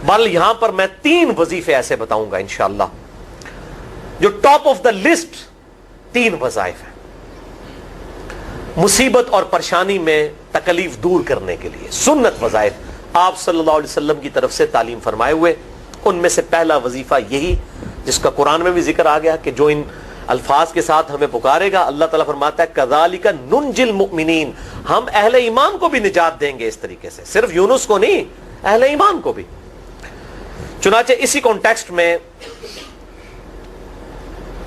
بل یہاں پر میں 3 وظیفے ایسے بتاؤں گا انشاءاللہ جو ٹاپ آف دا لسٹ 3 وظائف ہیں مصیبت اور پریشانی میں تکلیف دور کرنے کے لیے، سنت وظائف آپ صلی اللہ علیہ وسلم کی طرف سے تعلیم فرمائے ہوئے۔ ان میں سے پہلا وظیفہ یہی جس کا قرآن میں بھی ذکر آ گیا کہ جو ان الفاظ کے ساتھ ہمیں پکارے گا، اللہ تعالیٰ فرماتا ہے کذالک ننجی المؤمنین، ہم اہل ایمان کو بھی نجات دیں گے اس طریقے سے، صرف یونس کو نہیں، اہل ایمان کو بھی۔ چنانچہ اسی کانٹیکسٹ میں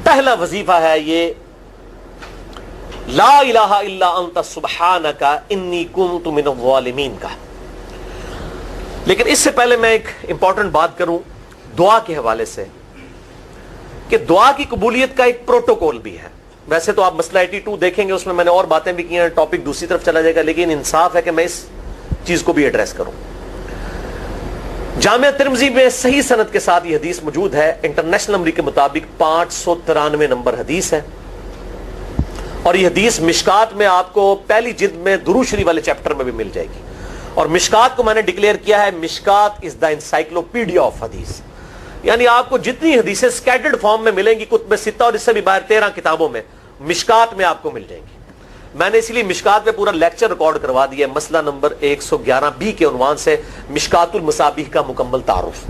پہلا وظیفہ ہے یہ لا الہ الا انت سبحانک انی کنت من الظالمین کا۔ لیکن اس سے پہلے میں ایک امپورٹنٹ بات کروں دعا کے حوالے سے کہ دعا کی قبولیت کا ایک پروٹوکول بھی ہے۔ ویسے تو آپ مسئلہ 82 دیکھیں گے، اس میں نے اور باتیں بھی کی ہیں، ٹاپک دوسری طرف چلا جائے گا، لیکن انصاف ہے کہ میں اس چیز کو بھی ایڈریس کروں۔ جامعہ ترمذی میں صحیح سند کے ساتھ یہ حدیث موجود ہے، انٹرنیشنل نمبر کے مطابق 593 نمبر حدیث ہے، اور یہ حدیث مشکات میں آپ کو پہلی جلد میں درود شریف والے چیپٹر میں بھی مل جائے گی۔ اور مشکات کو میں نے ڈکلیئر کیا ہے مشکات از دا انسائکلوپیڈیا آف حدیث، یعنی آپ کو جتنی حدیثیں سکیٹرڈ فارم میں ملیں گی کتب ستہ اور اس سے بھی باہر 13 کتابوں میں، مشکات میں آپ کو مل جائیں گی۔ میں نے اسی لیے مشکات میں پورا لیکچر ریکارڈ کروا دیا ہے، مسئلہ نمبر 111B کے عنوان سے مشکات المصابیح کا مکمل تعارف،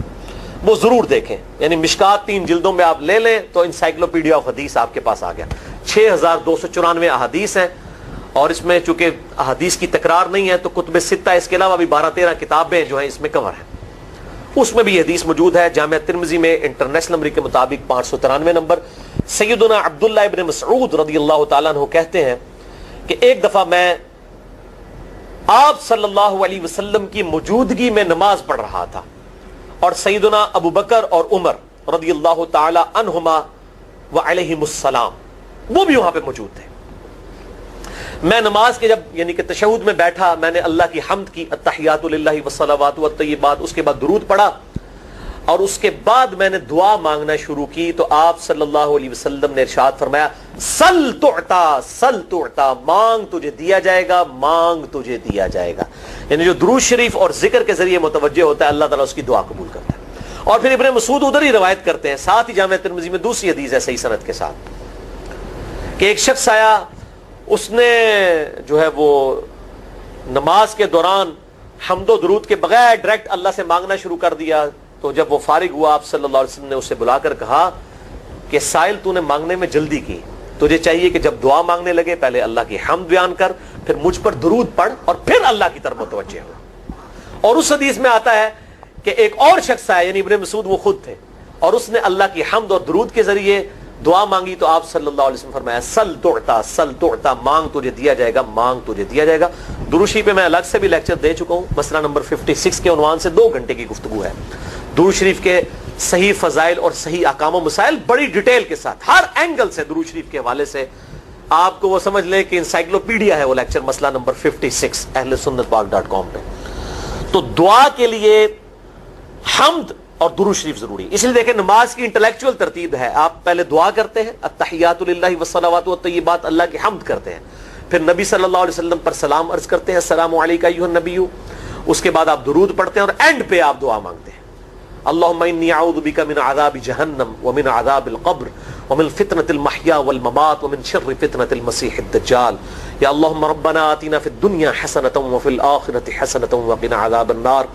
وہ ضرور دیکھیں۔ یعنی مشکات 3 جلدوں میں آپ لے لیں تو انسائکلوپیڈیا آف حدیث آپ کے پاس آ گیا۔ 6294 احادیث ہیں، اور اس میں چونکہ احادیث کی تکرار نہیں ہے تو کتب ستہ اس کے علاوہ بھی 12-13 کتابیں جو ہیں اس میں کور ہیں، اس میں بھی یہ حدیث موجود ہے۔ جامعہ ترمذی میں انٹرنیشنل نمبر کے مطابق 593 نمبر۔ سیدنا عبداللہ ابن مسعود رضی اللہ تعالیٰ عنہ کہتے ہیں کہ ایک دفعہ میں آپ صلی اللہ علیہ وسلم کی موجودگی میں نماز پڑھ رہا تھا، اور سیدنا ابو بکر اور عمر رضی اللہ تعالی عنہما وعلیہم السلام وہ بھی وہاں پہ موجود تھے۔ میں نماز کے جب یعنی کہ تشہد میں بیٹھا، میں نے اللہ کی حمد کی، التحیات للہ والصلوات والطیبات، اس کے بعد درود پڑھا، اور اس کے بعد میں نے دعا مانگنا شروع کی تو آپ صلی اللہ علیہ وسلم نے ارشاد فرمایا سل تعطا سل تعطا، مانگ تجھے دیا جائے گا، مانگ تجھے دیا جائے گا۔ یعنی جو درود شریف اور ذکر کے ذریعے متوجہ ہوتا ہے اللہ تعالیٰ اس کی دعا قبول کرتا ہے۔ اور پھر ابن مسعود ادھر ہی روایت کرتے ہیں، ساتھ ہی جامعہ ترمذی میں دوسری حدیث ہے صحیح سند کے ساتھ کہ ایک شخص آیا، اس نے جو ہے وہ نماز کے دوران حمد و درود کے بغیر ڈائریکٹ اللہ سے مانگنا شروع کر دیا۔ تو جب وہ فارغ ہوا آپ صلی اللہ علیہ وسلم نے اسے بلا کر کہا کہ سائل تو نے مانگنے میں جلدی کی، تجھے چاہیے کہ جب دعا مانگنے لگے پہلے اللہ کی حمد بیان کر، پھر مجھ پر درود پڑھ، اور پھر اللہ کی طرف متوجہ ہو۔ اور اس حدیث میں آتا ہے کہ ایک اور شخص آیا، یعنی ابن مسعود وہ خود تھے، اور اس نے اللہ کی حمد اور درود کے ذریعے دعا مانگی تو آپ صلی اللہ علیہ وسلم فرمایا سل تعطا، مانگ تجھے دیا جائے گا، مانگ تجھے دیا جائے گا۔ درود شریف پہ میں الگ سے بھی لیکچر دے چکا ہوں، مسئلہ نمبر 56 کے عنوان سے 2 گھنٹے کی گفتگو ہے۔ درود شریف کے صحیح فضائل اور صحیح احکام و مسائل بڑی ڈیٹیل کے ساتھ ہر اینگل سے درود شریف کے حوالے سے آپ کو وہ سمجھ لیں کہ انسائکلوپیڈیا ہے وہ لیکچر، مسئلہ نمبر 56 اہل سنت پاک.com پہ۔ تو دعا کے لیے حمد اور درود شریف ضروری، اس لیے دیکھیں نماز کی انٹلیکچوئل ترتیب ہے، آپ پہلے دعا کرتے ہیں التحیات للہ والصلوات والطیبات، اللہ کی حمد کرتے ہیں، پھر نبی صلی اللہ علیہ وسلم پر سلام عرض کرتے ہیں السلام علیکہ ایھا النبی، اس کے بعد آپ درود پڑھتے ہیں، اور اینڈ پہ آپ دعا مانگتے ہیں اللہم انی اعوذ بک من عذاب جہنم ومن عذاب القبر ومن فتنة المحیا والممات ومن شر فتنة المسیح الدجال، یا اللہم ربنا آتنا فی الدنیا حسنة وفی الآخرة حسنة وقنا عذاب النار،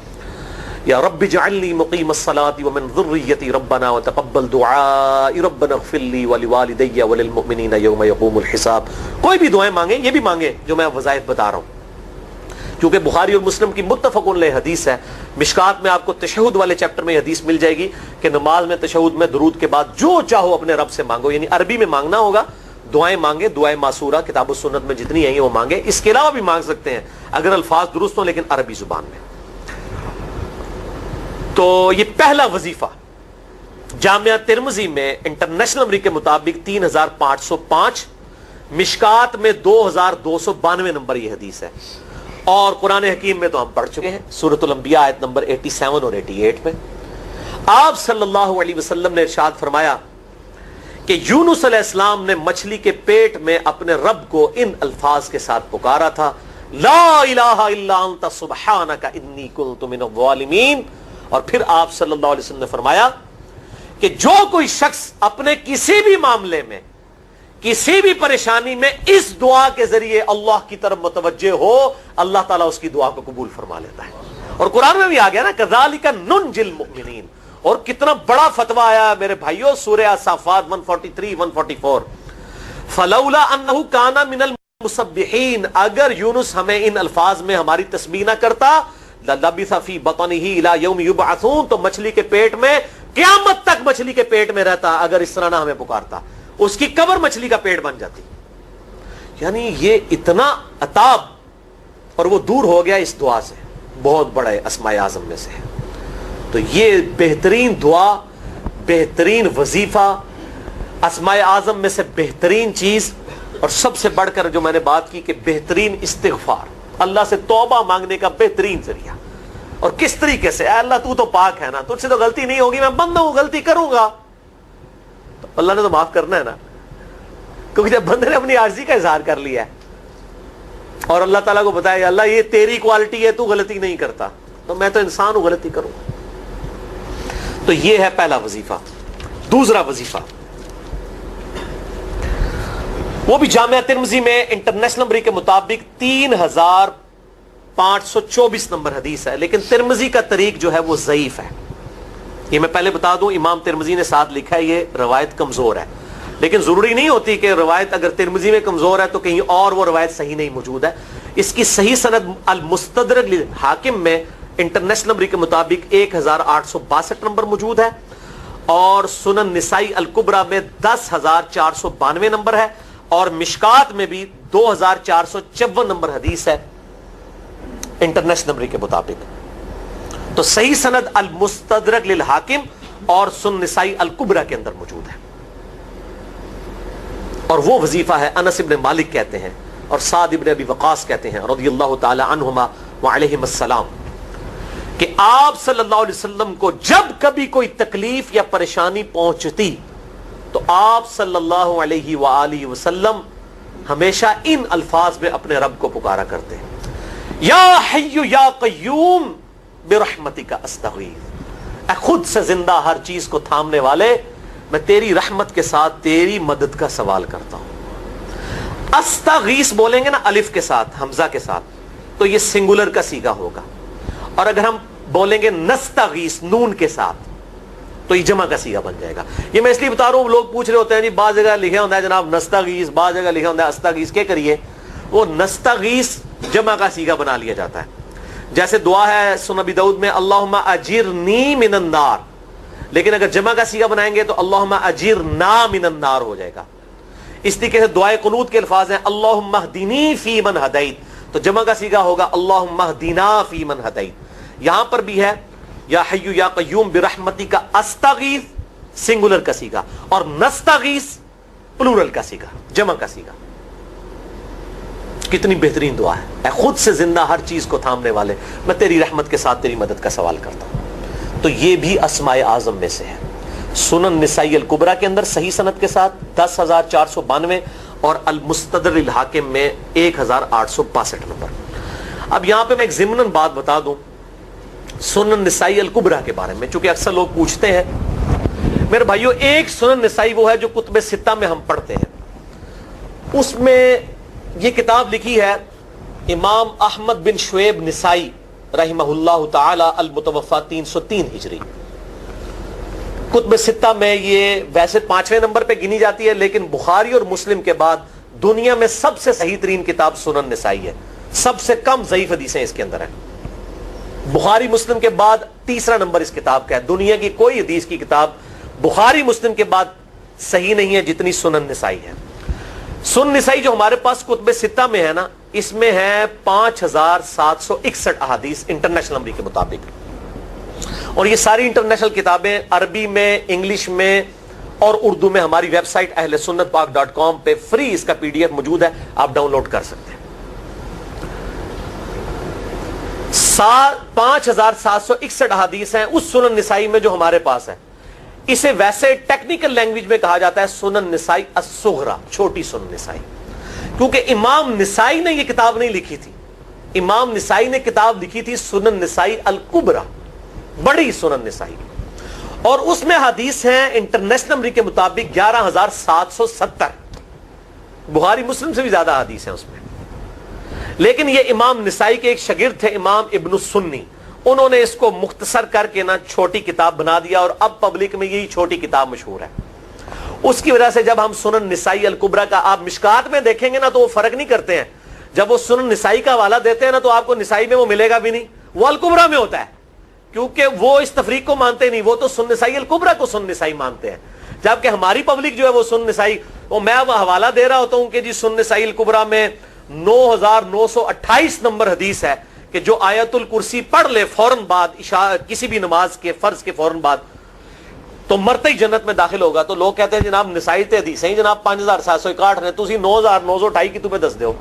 یا رب اجعلنی مقیم الصلاة ومن ذریتی ربنا وتقبل دعائی ربنا اغفر لی ولوالدی وللمؤمنین یوم یقوم الحساب۔ کوئی بھی دعائیں مانگیں، یہ بھی مانگیں جو میں وظائف بتا رہا ہوں، کیونکہ بخاری اور مسلم کی متفق علیہ حدیث ہے۔ مشکات میں آپ کو تشہد والے چیپٹر میں حدیث مل جائے گی کہ نماز میں تشہد میں درود کے بعد جو چاہو اپنے رب سے مانگو، یعنی عربی میں مانگنا ہوگا، دعائیں مانگے، دعائیں معصورہ کتاب و سنت میں جتنی ہیں وہ مانگے، اس کے علاوہ بھی مانگ سکتے ہیں اگر الفاظ درست ہوں لیکن عربی زبان میں۔ تو یہ پہلا وظیفہ جامعہ ترمذی میں انٹرنیشنل نمبر کے مطابق 3505، مشکات میں 2292 نمبر یہ حدیث ہے، اور قرآن حکیم میں تو ہم پڑھ چکے ہیں سورۃ الانبیاء آیت نمبر 87 اور 88 میں آپ صلی اللہ علیہ وسلم نے ارشاد فرمایا کہ یونس علیہ السلام نے مچھلی کے پیٹ میں اپنے رب کو ان الفاظ کے ساتھ پکارا تھا لا الہ الا انت سبحانک انی کنت من الظالمین، اور پھر آپ صلی اللہ علیہ وسلم نے فرمایا کہ جو کوئی شخص اپنے کسی بھی معاملے میں کسی بھی پریشانی میں اس دعا کے ذریعے اللہ کی طرف متوجہ ہو, اللہ تعالیٰ اس کی دعا کو قبول فرما لیتا ہے. اور قرآن میں بھی آ گیا نا کذالک ننجی المؤمنین. اور کتنا بڑا فتویٰ آیا میرے بھائیوں, سورہ الصافات 143 144, فلولا انہ کان من المسبحین, اگر یونس ہمیں ان الفاظ میں ہماری تسبیح نہ کرتا, للبث فی بطنہ الی یوم یبعثون, تو مچھلی کے پیٹ میں قیامت تک مچھلی کے پیٹ میں رہتا اگر اس طرح نہ ہمیں پکارتا, اس کی قبر مچھلی کا پیٹ بن جاتی. یعنی یہ اتنا عطاب, اور وہ دور ہو گیا اس دعا سے, بہت بڑے اسماء اعظم میں سے ہے. تو یہ بہترین دعا, بہترین وظیفہ, اسماء اعظم میں سے بہترین چیز, اور سب سے بڑھ کر جو میں نے بات کی کہ بہترین استغفار, اللہ سے توبہ مانگنے کا بہترین ذریعہ. اور کس طریقے سے, اے اللہ تو پاک ہے نا, تجھ سے تو غلطی نہیں ہوگی, میں بندہ ہوں غلطی کروں گا, تو اللہ نے تو معاف کرنا ہے نا, کیونکہ جب بندے نے اپنی عاجزی کا اظہار کر لیا ہے اور اللہ تعالیٰ کو بتایا اللہ یہ تیری کوالٹی ہے, تو غلطی نہیں کرتا, تو میں تو انسان ہوں غلطی کروں گا. تو یہ ہے پہلا وظیفہ. دوسرا وظیفہ وہ بھی جامعہ ترمذی میں انٹرنیشنل نمبر کے مطابق 3524 نمبر حدیث ہے, لیکن ترمذی کا طریق جو ہے وہ ضعیف ہے. یہ میں پہلے بتا دوں, امام ترمذی نے ساتھ لکھا ہے یہ روایت کمزور ہے, لیکن ضروری نہیں ہوتی کہ روایت اگر ترمذی میں کمزور ہے تو کہیں اور وہ روایت صحیح نہیں موجود ہے. اس کی صحیح سند المستدرک للحاکم میں انٹرنیشنل نمبر کے مطابق 1862 نمبر موجود ہے, اور سنن نسائی الکبریٰ میں 10492 نمبر ہے, اور مشکات میں بھی 2454 نمبر حدیث ہے انٹرنیشنل نمبر کے مطابق. تو صحیح سند المستدرک للحاکم اور سنن نسائی الکبریٰ کے اندر موجود ہے. اور وہ وظیفہ ہے انس ابن مالک کہتے ہیں اور سعد ابن ابی وقاص کہتے ہیں رضی اللہ تعالی عنہما وعلیہم السلام, کہ آپ صلی اللہ علیہ وسلم کو جب کبھی کوئی تکلیف یا پریشانی پہنچتی تو آپ صلی اللہ علیہ وآلہ وسلم ہمیشہ ان الفاظ میں اپنے رب کو پکارا کرتے ہیں, یا حی یا قیوم برحمتک استغیث, اے خود سے زندہ ہر چیز کو تھامنے والے, میں تیری رحمت کے ساتھ تیری مدد کا سوال کرتا ہوں. استغیث بولیں گے نا الف کے ساتھ حمزہ کے ساتھ, تو یہ سنگولر کا صیغہ ہوگا, اور اگر ہم بولیں گے نستغیث نون کے ساتھ تو یہ جمع کا صیغہ بن جائے گا. یہ میں اس لیے بتا رہا ہوں, لوگ پوچھ رہے ہوتے ہیں جی بعض جگہ لکھا ہوتا ہے جناب نستغیث, بعض جگہ لکھا ہوتا ہے استغیث, کیا کریے وہ نستغیث جمع کا صیغہ بنا لیا جاتا ہے. جیسے دعا ہے سنن ابی داؤد میں اللہم اجرنی من النار, لیکن اگر جمع کا صیغہ بنائیں گے تو اللہم اجرنا من النار ہو جائے گا. اس طریقے سے دعائے قنوت کے الفاظ ہیں اللہم اہدنی فی من ہدیت, تو جمع کا صیغہ ہوگا اللہم اہدنا فی من ہدیت. یہاں پر بھی ہے یا حی یا قیوم برحمتک استغیث سنگولر کا صیغہ, اور نستغیث پلورل کا صیغہ جمع کا صیغہ. کتنی بہترین دعا ہے, اے خود سے زندہ ہر چیز کو تھامنے والے, میں تیری رحمت کے ساتھ تیری مدد کا سوال کرتا ہوں. تو یہ بھی اسماء اعظم میں سے ہے. سنن نسائی الکبریٰ کے اندر صحیح سند کے ساتھ 10492 اور المستدرک للحاکم میں 1862 نمبر. اب یہاں پہ میں ایک ضمناً بات بتا دوں سنن نسائی الکبریٰ کے بارے میں, چونکہ اکثر لوگ پوچھتے ہیں. میرے بھائیو, ایک سنن نسائی وہ ہے جو کتب ستہ میں ہم پڑھتے ہیں, اس میں یہ کتاب لکھی ہے امام احمد بن شعیب نسائی رحمہ اللہ تعالی المتوفی 303 ہجری. کتب ستہ میں یہ ویسے 5ویں نمبر پہ گنی جاتی ہے, لیکن بخاری اور مسلم کے بعد دنیا میں سب سے صحیح ترین کتاب سنن نسائی ہے. سب سے کم ضعیف حدیثیں اس کے اندر ہیں. بخاری مسلم کے بعد تیسرا نمبر اس کتاب کا ہے. دنیا کی کوئی حدیث کی کتاب بخاری مسلم کے بعد صحیح نہیں ہے جتنی سنن نسائی ہے. سنن نسائی جو ہمارے پاس کتب ستہ میں ہے نا, اس میں ہے 5761 احادیث انٹرنیشنل نمبر کے مطابق, اور یہ ساری انٹرنیشنل کتابیں عربی میں, انگلش میں اور اردو میں ہماری ویب سائٹ اہل سنت پاک.com پہ فری اس کا PDF موجود ہے, آپ ڈاؤن لوڈ کر سکتے ہیں. 5761 احادیث ہیں اس سنن نسائی میں جو ہمارے پاس ہے. اسے ویسے ٹیکنیکل لینگویج میں کہا جاتا ہے سنن نسائی الصغریٰ, چھوٹی سنن نسائی, کیونکہ امام نسائی نے یہ کتاب نہیں لکھی تھی. امام نسائی نے کتاب لکھی تھی سنن نسائی الکبریٰ, بڑی سنن نسائی، اور اس میں حدیث ہیں انٹرنیشنل نمبر کے مطابق 11,770، بخاری مسلم سے بھی زیادہ حدیث ہیں اس میں. لیکن یہ امام نسائی کے ایک شاگرد تھے امام ابن السنی، انہوں نے اس کو مختصر کر کے نا چھوٹی کتاب بنا دیا، اور اب پبلک میں یہی چھوٹی کتاب مشہور ہے. اس کی وجہ سے جب ہم سنن نسائی الکبریٰ کا آپ مشکات میں دیکھیں گے نا تو وہ فرق نہیں کرتے ہیں. جب وہ سنن نسائی کا حوالہ دیتے ہیں نا تو آپ کو نسائی میں وہ ملے گا بھی نہیں، وہ الکبریٰ میں ہوتا ہے، کیونکہ وہ اس تفریق کو مانتے نہیں، وہ تو سنن نسائی الکبریٰ کو سنن نسائی مانتے ہیں. جبکہ ہماری پبلک جو ہے وہ سنن نسائی، وہ میں اب حوالہ دے رہا ہوتا ہوں کہ جی سنن نسائی الکبریٰ میں 9,928 نمبر حدیث ہے کہ جو آیت الکرسی پڑھ لے فوراً بعد کسی بھی نماز کے فرض کے فوراً بعد تو مرتے ہی جنت میں داخل ہوگا. تو لوگ کہتے ہیں جناب نسائی تے حدیث ہیں جناب 5,761 نے، تسی 9,928 کی تمہیں دس دیو.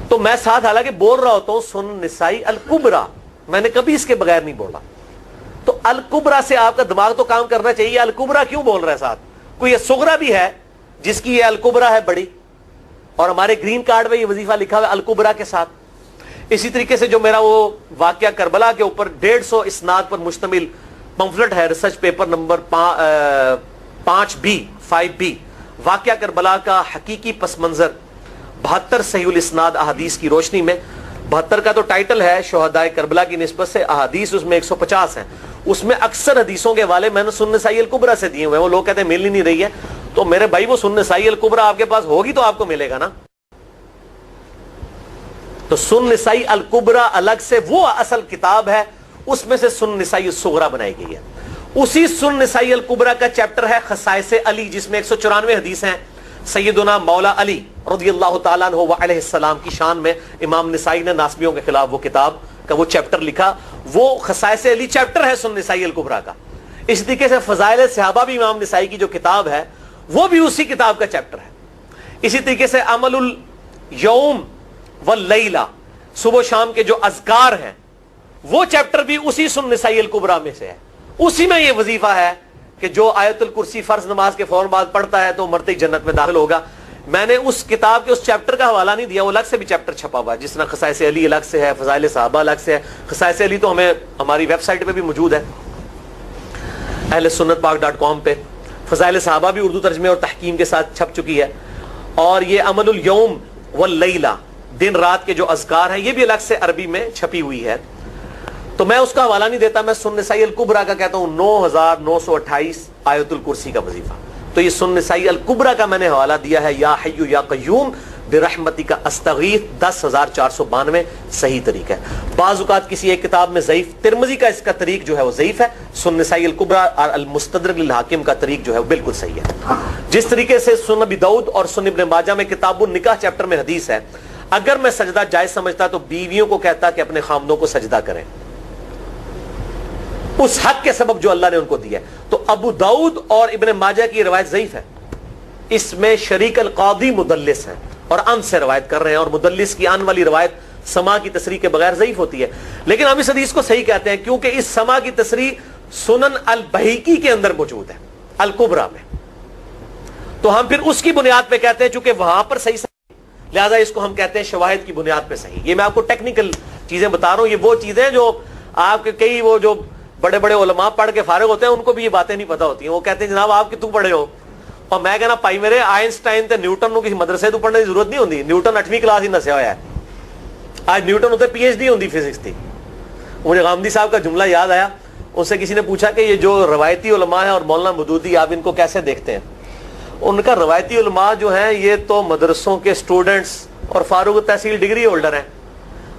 تو میں ساتھ حالانکہ بول رہا ہوتا ہوں سنن نسائی الکبریٰ، میں نے کبھی اس کے بغیر نہیں بولا. تو الکبریٰ سے آپ کا دماغ تو کام کرنا چاہیے، الکبریٰ کیوں بول رہا ہے ساتھ؟ کوئی یہ صغریٰ بھی ہے جس کی یہ الکبریٰ ہے بڑی، اور ہمارے گرین کارڈ میں یہ وظیفہ لکھا ہوا ہے الکبریٰ کے ساتھ. اسی طریقے سے جو میرا وہ واقعہ کربلا کے اوپر 150 اسناد پر مشتمل پمفلٹ ہے، ریسرچ پیپر نمبر 5B واقعہ کربلا کا حقیقی پس منظر 72 صحیح الاسناد احادیث کی روشنی میں. 72 کا تو ٹائٹل ہے شہدائے کربلا کی نسبت سے، احادیث اس میں 150 ہیں. اس میں اکثر حدیثوں کے حوالے میں نے سنن نسائی الکبریٰ سے دیے ہوئے ہیں. وہ لوگ کہتے ہیں مل ہی نہیں رہی ہے، تو میرے بھائی وہ سنن نسائی الکبریٰ آپ کے پاس ہوگی تو آپ کو ملے گا نا. تو سنن نسائی الکبریٰ الگ سے وہ اصل کتاب ہے، اس میں سے سنن نسائی الصغریٰ بنائی گئی ہے. اسی سنن نسائی الکبریٰ کا چیپٹر ہے خصائص علی، جس میں 194 حدیث ہیں سیدنا مولا علی رضی اللہ تعالیٰ عنہ وعلیہ السلام کی شان میں. امام نسائی نے ناسبیوں کے خلاف وہ کتاب کا وہ چیپٹر لکھا، وہ خصائص علی چیپٹر ہے سنن نسائی الکبریٰ کا. اس طریقے سے فضائل صحابہ بھی امام نسائی کی جو کتاب ہے وہ بھی اسی کتاب کا چیپٹر ہے. اسی طریقے سے عمل الیوم واللیلہ، صبح و شام کے جو اذکار ہیں وہ چیپٹر بھی اسی سنن نسائی الکبریٰ میں سے ہے. اسی میں یہ وظیفہ ہے کہ جو آیت الکرسی فرض نماز کے فوراً بعد پڑھتا ہے تو مرتے ہی جنت میں داخل ہوگا. میں نے اس کتاب کے اس چیپٹر کا حوالہ نہیں دیا، وہ الگ سے بھی چیپٹر چھپا ہوا ہے، جس طرح خصائص علی الگ سے ہے، فضائل صحابہ الگ سے ہے. خصائص علی تو ہمیں ہماری ویب سائٹ پہ بھی موجود ہے اہل سنت پاک.com پہ. فضائل صحابہ بھی اردو ترجمے اور تحکیم کے ساتھ چھپ چکی ہے. اور یہ عمل الیوم واللیلہ، دن رات کے جو اذکار ہیں، یہ بھی الگ سے عربی میں چھپی ہوئی ہے. تو میں اس کا حوالہ نہیں دیتا، میں سنن نسائی الکبریٰ کا کہتا ہوں 9,928 آیت الکرسی کا وظیفہ. تو یہ سنن نسائی الکبریٰ کا میں نے حوالہ دیا ہے، یا حی یا قیوم برحمتک استغیث 10,492 صحیح طریقہ ہے. بعض اوقات کسی ایک کتاب میں ضعیف، ترمذی کا اس کا طریق جو ہے وہ ضعیف ہے، سنن نسائی الکبریٰ اور المستدرک للحاکم کا طریق جو ہے وہ بالکل صحیح ہے. جس طریقے سے سنن ابی داؤد اور سنن ابن ماجہ میں کتاب النکاح چیپٹر میں حدیث ہے، اگر میں سجدہ جائز سمجھتا تو بیویوں کو کہتا کہ اپنے خامدوں کو سجدہ کریں اس حق کے سبب جو اللہ نے ان کو دیا ہے. تو ابو داؤد اور ابن ماجہ کی روایت ضعیف ہے، اس میں شریک القاضی مدلس ہے اور ان سے روایت کر رہے ہیں، اور مدلس کی ان والی روایت سما کی تصریح کے بغیر ضعیف ہوتی ہے. لیکن ہم اس حدیث کو صحیح کہتے ہیں کیونکہ اس سما کی تصریح سنن البہیقی کے اندر موجود ہے الکبریٰ میں. تو ہم پھر اس کی بنیاد پہ کہتے ہیں چونکہ وہاں پر صحیح لہذا اس کو ہم کہتے ہیں شواہد کی بنیاد پہ صحیح. یہ میں آپ کو ٹیکنیکل چیزیں بتا رہا ہوں، یہ وہ چیزیں جو آپ کے کئی وہ جو بڑے بڑے علماء پڑھ کے فارغ ہوتے ہیں ان کو بھی یہ باتیں نہیں پتہ ہوتی ہیں. وہ کہتے ہیں جناب آپ کتوں پڑھے ہو، اور میں کہنا پائی میرے آئنسٹائن تے نیوٹن کو کسی مدرسے تو پڑھنے کی ضرورت نہیں ہوتی. نیوٹن 8ویں کلاس ہی نسیا ہوا ہے، آج نیوٹن ہوتے PhD ہوتی فزکس تھی. مجھے غامدی صاحب کا جملہ یاد آیا، ان سے کسی نے پوچھا کہ یہ جو روایتی علماء ہیں اور مولانا مودودی آپ ان کو کیسے دیکھتے ہیں؟ ان کا روایتی علماء جو ہیں یہ تو مدرسوں کے اسٹوڈنٹس اور فاروق تحصیل ڈگری ہولڈر ہیں،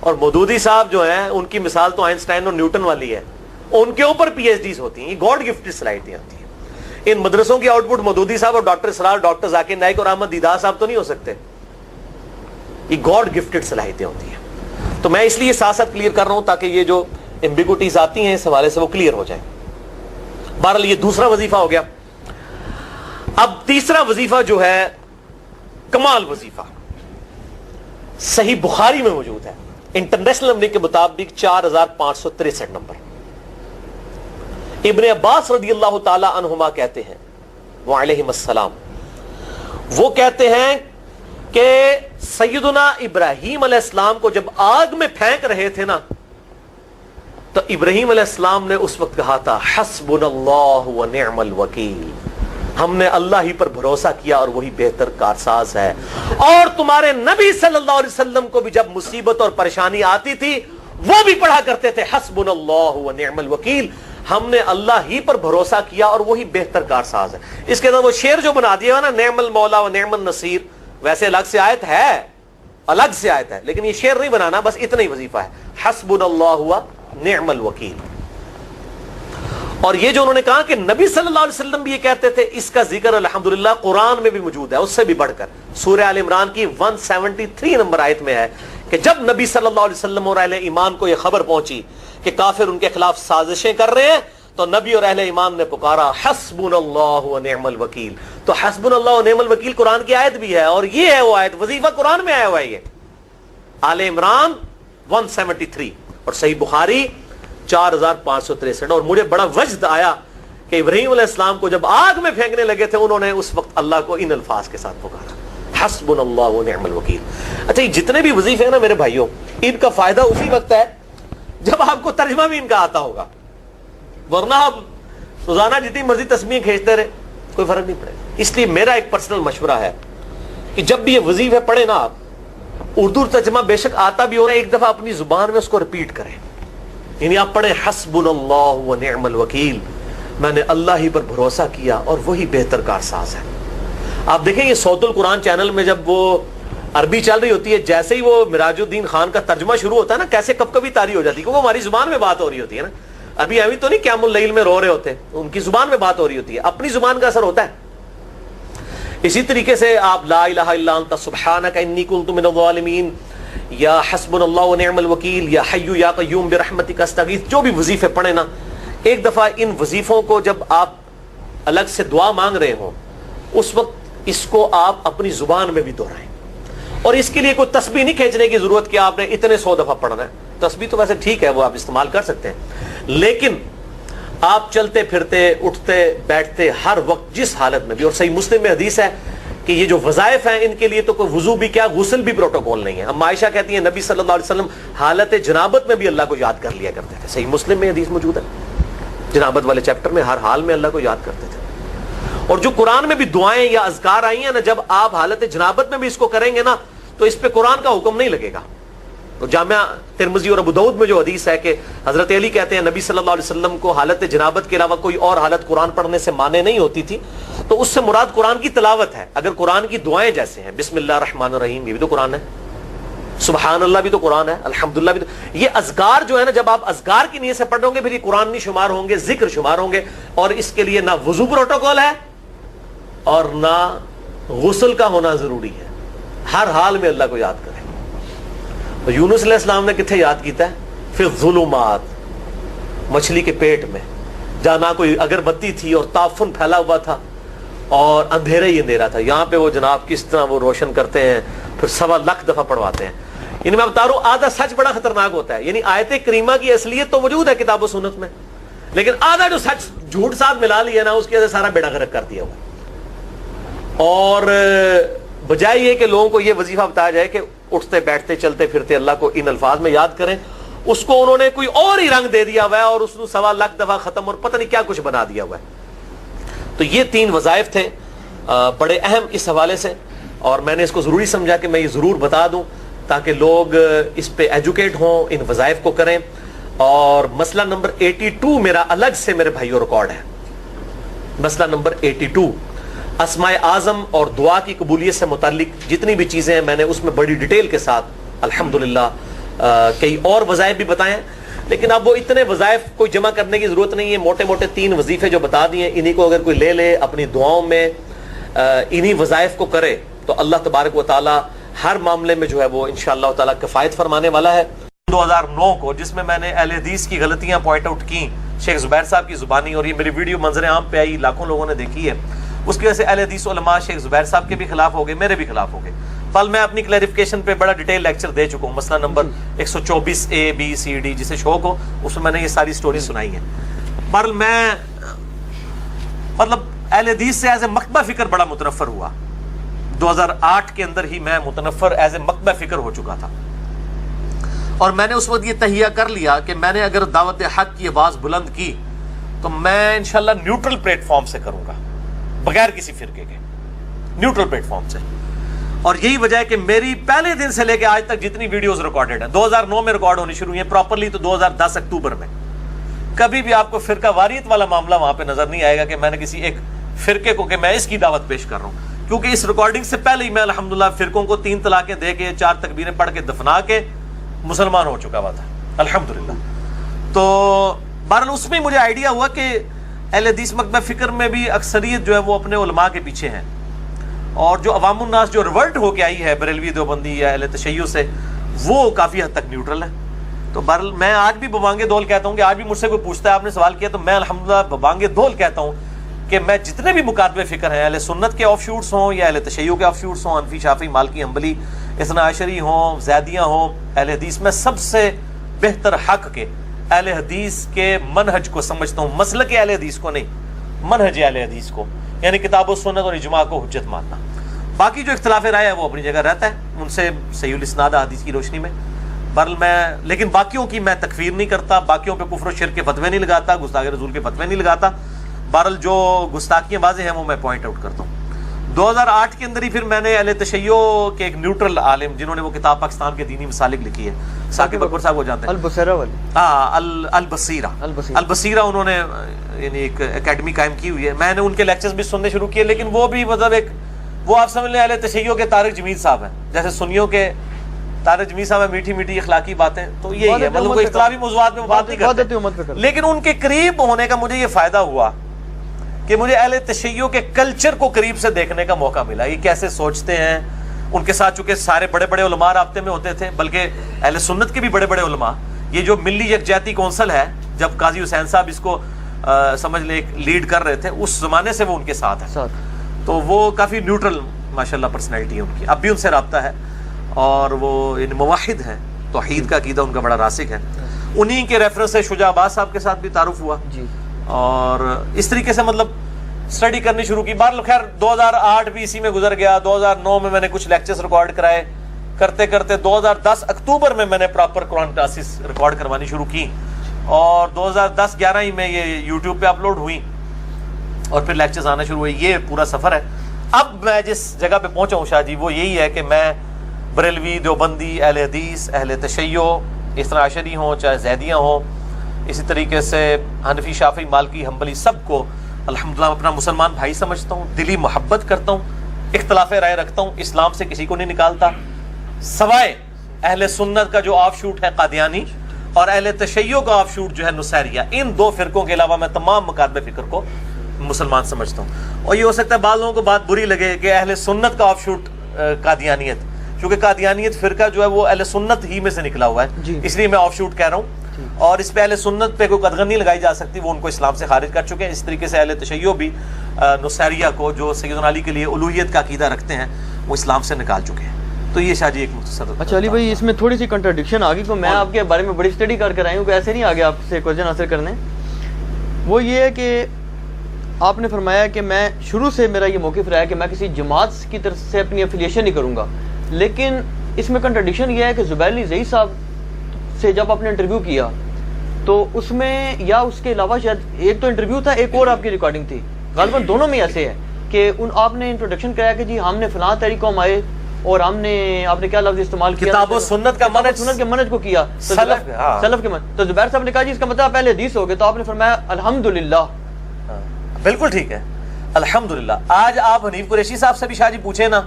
اور مودودی صاحب جو ہیں ان کی مثال تو آئنسٹائن اور نیوٹن والی ہے، ان کے اوپر PhDs ہوتی ہیں. یہ گاڈ گفٹڈ صلاحیتیں ہوتی ہیں. ان مدرسوں کی آؤٹ پٹ مودودی صاحب اور ڈاکٹر اسرار، ڈاکٹر ذاکر نائک اور احمد دیدار صاحب تو نہیں ہو سکتے. یہ گاڈ گفٹڈ صلاحیتیں ہوتی ہیں. تو میں اس لیے ساتھ ساتھ کلیئر کر رہا ہوں تاکہ یہ جو ایمبیگوٹیز آتی ہیں اس حوالے سے وہ کلیئر ہو جائیں. بہرحال یہ دوسرا وظیفہ ہو گیا. اب تیسرا وظیفہ جو ہے کمال وظیفہ، صحیح بخاری میں موجود ہے، انٹرنیشنل نمبر کے مطابق 4,563 نمبر. ابن عباس رضی اللہ تعالی عنہما کہتے ہیں وعلیہم السلام، وہ کہتے ہیں کہ سیدنا ابراہیم علیہ السلام کو جب آگ میں پھینک رہے تھے نا تو ابراہیم علیہ السلام نے اس وقت کہا تھا حسبنا اللہ و نعم الوکیل، ہم نے اللہ ہی پر بھروسہ کیا اور وہی بہتر کارساز ہے. اور تمہارے نبی صلی اللہ علیہ وسلم کو بھی جب مصیبت اور پریشانی آتی تھی وہ بھی پڑھا کرتے تھے حسبنا اللہ و نعم الوکیل، ہم نے اللہ ہی پر بھروسہ کیا اور وہی بہتر کارساز ہے. اس کے اندر وہ شعر جو بنا دیا نا نعم المولا و نعم النصیر، ویسے الگ سے آیت ہے، الگ سے آیت ہے، لیکن یہ شعر نہیں بنانا، بس اتنا ہی وظیفہ ہے حسبنا اللہ و نعم الوکیل. اور یہ جو انہوں نے کہا کہ نبی صلی اللہ علیہ وسلم بھی یہ کہتے تھے، اس کا ذکر الحمدللہ قرآن میں بھی موجود ہے، اس سے بھی بڑھ کر سورہ آل عمران کی 173 نمبر آیت میں ہے کہ جب نبی صلی اللہ علیہ وسلم اور اہل ایمان کو یہ خبر پہنچی کہ کافر ان کے خلاف سازشیں کر رہے ہیں، تو نبی اور اہل ایمان نے پکارا حسبنا اللہ و نعم الوکیل. تو حسبنا اللہ و نعم الوکیل قرآن کی آیت بھی ہے، اور یہ ہے وہ آیت، وظیفہ قرآن میں آیا ہوا ہے یہ آل عمران 173 اور صحیح بخاری 4563. اور مجھے بڑا وجد آیا کہ ابراہیم علیہ السلام کو جب آگ میں پھینکنے لگے تھے انہوں نے اس وقت اللہ کو ان الفاظ کے ساتھ پکارا حسبنا اللہ و نعم الوکیل. اچھا، یہ جتنے بھی وظیفے ہیں نا میرے بھائیوں، ان کا فائدہ اسی وقت ہے جب آپ کو ترجمہ بھی ان کا آتا ہوگا، ورنہ آپ روزانہ جتنی مرضی تسبیحیں کھینچتے رہے کوئی فرق نہیں پڑے. اس لیے میرا ایک پرسنل مشورہ ہے کہ جب بھی یہ وظیفے پڑھے نا آپ، اردو ترجمہ بے شک آتا بھی ہو رہا ہے، ایک دفعہ اپنی زبان میں اس کو ریپیٹ کریں. یعنی آپ پڑھیں حسبنا اللہ و نعم الوکیل، میں نے اللہ ہی پر بھروسہ کیا اور وہی بہتر کارساز ہے. آپ دیکھیں یہ صوت القرآن چینل میں جب وہ عربی چل رہی ہوتی ہے، جیسے ہی وہ مراج الدین خان کا ترجمہ شروع ہوتا ہے نا، کیسے کب کبھی تاری ہو جاتی ہے، کیونکہ وہ ہماری زبان میں بات ہو رہی ہوتی ہے نا. ابھی تو نہیں قیام اللیل میں رو رہے ہوتے، ان کی زبان میں بات ہو رہی ہوتی ہے، اپنی زبان کا اثر ہوتا ہے. اسی طریقے سے آپ لا الہ الا انت سبحانک انی کنت من الظالمین، یا حسبنا اللہ و نعم الوکیل، یا حی یا قیوم برحمتک استغیث، جو بھی وظیفے پڑھیں نا، ایک دفعہ ان وظیفوں کو جب آپ الگ سے دعا مانگ رہے ہوں اس وقت اس کو آپ اپنی زبان میں بھی دہرائیں. اور اس کے لیے کوئی تسبیح نہیں کھینچنے کی ضرورت کہ آپ نے اتنے 100 دفعہ پڑھنا ہے. تسبیح تو ویسے ٹھیک ہے، وہ آپ استعمال کر سکتے ہیں، لیکن آپ چلتے پھرتے اٹھتے بیٹھتے ہر وقت جس حالت میں بھی، اور صحیح مسلم میں حدیث ہے کہ یہ جو وظائف ہیں ان کے لیے تو کوئی وضو بھی کیا غسل بھی پروٹوکول نہیں ہے. ام عائشہ کہتی ہیں نبی صلی اللہ علیہ وسلم حالت جنابت میں بھی اللہ کو یاد کر لیا کرتے تھے. صحیح مسلم میں حدیث موجود ہے، جنابت والے چیپٹر میں ہر حال میں اللہ کو یاد کرتے تھے. اور جو قرآن میں بھی دعائیں یا اذکار آئی ہیں نا، جب آپ حالت جنابت میں بھی اس کو کریں گے نا تو اس پہ قرآن کا حکم نہیں لگے گا. تو جامعہ ترمذی اور ابو داؤد میں جو حدیث ہے کہ حضرت علی کہتے ہیں نبی صلی اللہ علیہ وسلم کو حالت جنابت کے علاوہ کوئی اور حالت قرآن پڑھنے سے مانے نہیں ہوتی تھی، تو اس سے مراد قرآن کی تلاوت ہے. اگر قرآن کی دعائیں جیسے ہیں بسم اللہ الرحمن الرحیم، یہ بھی تو قرآن ہے، سبحان اللہ بھی تو قرآن ہے، الحمدللہ بھی تو، یہ اذکار جو ہے نا، جب آپ اذکار کی نیت سے پڑھ ہوں گے پھر یہ قرآن نہیں شمار ہوں گے، ذکر شمار ہوں گے. اور اس کے لیے نہ وضو پروٹوکول ہے اور نہ غسل کا ہونا ضروری ہے، ہر حال میں اللہ کو یاد کریں. تو یونس علیہ السلام نے کتنے یاد کیتا ہے؟ فی الظلمات، مچھلی کے پیٹ میں، جہاں نہ کوئی اگربتی تھی اور تعفن پھیلا ہوا تھا اور اندھیرا ہی اندھیرا تھا. یہاں پہ وہ جناب کس طرح وہ روشن کرتے ہیں، پھر 1.25 دفعہ پڑھواتے ہیں. یعنی میں بتا رہا ہوں آدھا سچ بڑا خطرناک ہوتا ہے. یعنی آیت کریمہ کی اصلیت تو موجود ہے کتاب و سنت میں، لیکن آدھا جو سچ جھوٹ ساتھ ملا لیا نا، اس کی وجہ سے سارا بیڑا غرق کر دیا ہوا. اور بجائے یہ کہ لوگوں کو یہ وظیفہ بتایا جائے کہ اٹھتے بیٹھتے چلتے پھرتے اللہ کو ان الفاظ میں یاد کریں، اس کو انہوں نے کوئی اور ہی رنگ دے دیا ہوا ہے اور اس کو 1.25 دفعہ ختم اور پتہ نہیں کیا کچھ بنا دیا ہوا ہے. تو یہ 3 وظائف تھے بڑے اہم اس حوالے سے، اور میں نے اس کو ضروری سمجھا کہ میں یہ ضرور بتا دوں تاکہ لوگ اس پہ ایجوکیٹ ہوں، ان وظائف کو کریں. اور مسئلہ نمبر 82 میرا الگ سے میرے بھائیوں ریکارڈ ہے. مسئلہ نمبر 82 اسماء اعظم اور دعا کی قبولیت سے متعلق جتنی بھی چیزیں ہیں میں نے اس میں بڑی ڈیٹیل کے ساتھ الحمدللہ کئی اور وظائف بھی بتائے ہیں، لیکن اب وہ اتنے وظائف کوئی جمع کرنے کی ضرورت نہیں ہے. موٹے موٹے 3 وظیفے جو بتا دیے، انہی کو اگر کوئی لے لے اپنی دعاؤں میں، انہی وظائف کو کرے تو اللہ تبارک و تعالی ہر معاملے میں جو ہے وہ انشاءاللہ تعالی کفایت فرمانے والا ہے. 2009 کو جس میں نے اہل حدیث کی غلطیاں پوائنٹ آؤٹ کی شیخ زبیر صاحب کی زبانی، اور یہ میری ویڈیو منظر عام پہ آئی، لاکھوں لوگوں نے دیکھی ہے، اس کی وجہ سے اہل حدیث علماء شیخ زبیر صاحب کے بھی خلاف ہو گئے، میرے بھی خلاف ہو گئے. کل میں اپنی کلیریفیکیشن پہ بڑا ڈیٹیل لیکچر دے چکا ہوں، مسئلہ نمبر 124 ABCD، جسے شوق ہو اس میں نے یہ ساری سٹوری سنائی ہے. پر میں مطلب اہل حدیث سے ایز اے مکتبہ فکر بڑا متنفر ہوا. 2008 کے اندر ہی میں متنفر ایز اے مکتبہ فکر ہو چکا تھا، اور میں نے اس وقت یہ تہیہ کر لیا کہ میں نے اگر دعوت حق کی آواز بلند کی تو میں انشاءاللہ نیوٹرل پلیٹ فارم سے کروں گا، بغیر کسی فرقے کے، نیوٹرل پلیٹ فارم سے. اور یہی وجہ ہے کہ میری پہلے دن سے لے کے آج تک جتنی ویڈیوز ریکارڈڈ ہیں 2009 میں ریکارڈ ہونی شروع ہوئی ہیں پراپرلی تو 2010 اکتوبر میں. کبھی بھی آپ کو فرقہ واریت والا معاملہ وہاں پہ نظر نہیں آئے گا کہ میں نے کسی ایک فرقے کو کہ میں اس کی دعوت پیش کر رہا ہوں، کیونکہ اس ریکارڈنگ سے پہلے ہی میں الحمدللہ فرقوں کو 3 طلاقیں دے کے 4 تکبیریں پڑھ کے دفنا کے مسلمان ہو چکا ہوا تھا الحمدللہ. تو بہرحال اس میں مجھے آئیڈیا ہوا کہ اہل حدیث مکتبہ فکر میں بھی اکثریت جو ہے وہ اپنے علماء کے پیچھے ہیں، اور جو عوام الناس جو ریورٹ ہو کے آئی ہے بریلوی دیوبندی یا اہل تشیع سے وہ کافی حد تک نیوٹرل ہے. تو بہرحال میں آج بھی ببانگے دول کہتا ہوں کہ آج بھی مجھ سے کوئی پوچھتا ہے آپ نے سوال کیا تو میں الحمدللہ ببانگے دول کہتا ہوں کہ میں جتنے بھی مکاتبے فکر ہیں اہل سنت کے آف شوٹس ہوں یا اہل تشیع کے آف شوٹس ہوں، حنفی شافعی مالکی حنبلی اثنا عشری ہوں زیدیاں ہوں اہل حدیث، میں سب سے بہتر حق کے اہل حدیث کے منہج کو سمجھتا ہوں، مسلک اہل حدیث کو نہیں، منہج اہل حدیث کو، یعنی کتاب و سنت اور اجماع کو حجت ماننا. باقی جو اختلاف رائے ہے وہ اپنی جگہ رہتا ہے، ان سے صحیح الاسناد حدیث کی روشنی میں. بہرحال میں لیکن باقیوں کی میں تکفیر نہیں کرتا، باقیوں پہ کفر و شرک کے فتوے نہیں لگاتا، گستاخ رسول کے فتوے نہیں لگاتا. بہرحال جو گستاخیاں واضح ہیں وہ میں پوائنٹ آؤٹ کرتا ہوں. 2008 کے اندر ہی پھر میں نے اہل تشیع کے ایک نیوٹرل عالم جنہوں نے وہ کتاب پاکستان کے دینی مسالک لکھی ہے، ثاقب اکبر صاحب وہ جانتے ہیں، البصیرہ والی، ہاں البصیرہ، انہوں نے یعنی ایک اکیڈمی قائم کی ہوئی ہے. میں نے ان کے لیکچرز بھی سننے شروع کیے، لیکن وہ بھی مطلب ایک وہ آپ سمجھ لیں اہل تشیع کے طارق جمیل صاحب ہیں، جیسے سنیوں کے طارق جمیل صاحب ہیں، میٹھی میٹھی اخلاقی باتیں، تو یہی ہے مطلب کوئی اختلافی موضوعات میں بات نہیں کرتے. لیکن ان کے قریب ہونے کا مجھے یہ فائدہ ہوا کہ مجھے اہل تشیع کے کلچر کو قریب سے دیکھنے کا موقع ملا، یہ کیسے سوچتے ہیں. ان کے ساتھ چونکہ سارے بڑے بڑے علماء رابطے میں ہوتے تھے، بلکہ اہل سنت کے بھی بڑے بڑے علماء، یہ جو ملی یکجہتی کونسل ہے جب قاضی حسین صاحب اس کو سمجھ لیں ایک لیڈ کر رہے تھے، اس زمانے سے وہ ان کے ساتھ ہیں، تو وہ کافی نیوٹرل ماشاءاللہ پرسنالٹی ہے ان کی، اب بھی ان سے رابطہ ہے، اور وہ یعنی موحد ہیں، توحید کا عقیدہ ان کا بڑا راسخ ہے. انہی کے ریفرنس سے شجاع عباس صاحب کے ساتھ بھی تعارف ہوا جی، اور اس طریقے سے مطلب اسٹڈی کرنی شروع کی. بہرحال خیر 2008 بھی اسی میں گزر گیا. 2009 میں نے کچھ لیکچرز ریکارڈ کرائے، کرتے کرتے 2010 اکتوبر میں نے پراپر قرآن کلاسز ریکارڈ کروانی شروع کی، اور 2010-11 ہی میں یہ یوٹیوب پہ اپلوڈ ہوئی، اور پھر لیکچرز آنا شروع ہوئے. یہ پورا سفر ہے. اب میں جس جگہ پہ پہنچا ہوں شاہ جی وہ یہی ہے کہ میں بریلوی دیوبندی اہل حدیث اہل تشیع اثنا عشری ہوں چاہے زیدیاں ہوں، اسی طریقے سے حنفی شافعی مالکی حنبلی، سب کو الحمدللہ اپنا مسلمان بھائی سمجھتا ہوں، دلی محبت کرتا ہوں، اختلاف رائے رکھتا ہوں، اسلام سے کسی کو نہیں نکالتا، سوائے اہل سنت کا جو آف شوٹ ہے قادیانی اور اہل تشیع کا آف شوٹ جو ہے نصیریہ. ان 2 فرقوں کے علاوہ میں تمام مکاتب فکر کو مسلمان سمجھتا ہوں. اور یہ ہو سکتا ہے بعض لوگوں کو بات بری لگے کہ اہل سنت کا آف شوٹ قادیانیت، کیونکہ قادیانیت فرقہ جو ہے وہ اہل سنت ہی میں سے نکلا ہوا ہے جی، اس لیے میں آف شوٹ کہہ رہا ہوں، اور اس پہ اہل سنت پہ کوئی قدغن نہیں لگائی جا سکتی، وہ ان کو اسلام سے خارج کر چکے ہیں. اس طریقے سے اہل تشیع بھی نصیریہ کو جو سیدنا علی کے لیے الوہیت کا عقیدہ رکھتے ہیں وہ اسلام سے نکال چکے ہیں. تو یہ شاہ جی ایک مختصر. اچھا علی بھائی اس میں تھوڑی سی کنٹرڈکشن آ گئی، تو میں آپ کے بارے میں بڑی اسٹڈی کر آئی ہوں کہ ایسے نہیں آگے آپ سے کویشچن آنسر کرنے. وہ یہ ہے کہ آپ نے فرمایا کہ میں شروع سے میرا یہ موقف رہا ہے کہ میں کسی جماعت کی طرف سے اپنی افیلیشن نہیں کروں گا، لیکن اس میں کنٹرڈکشن یہ ہے کہ زبیر علی زئی صاحب سے جب آپ نے انٹرویو کیا تو اس میں یا اس کے علاوہ شاید ایک تو انٹرویو تھا، ایک اور آپ کی ریکارڈنگ تھی، غالباً دونوں میں ایسے ہے کہ آپ نے انٹروڈکشن کرایا کہ جی ہم نے فلاں تحریک قوم آئے، اور آپ نے کیا لفظ استعمال کیا، کتاب و سنت کا منہج، سنت کے منہج کو کیا، سلف کے منہج. تو زبیر صاحب نے کہا جی اس کا مطلب پہلے حدیث ہو گئے، تو آپ نے فرمایا الحمدللہ. بالکل ٹھیک ہے الحمدللہ. آج آپ حنیف قریشی صاحب سے بھی شاہ جی پوچھیں نا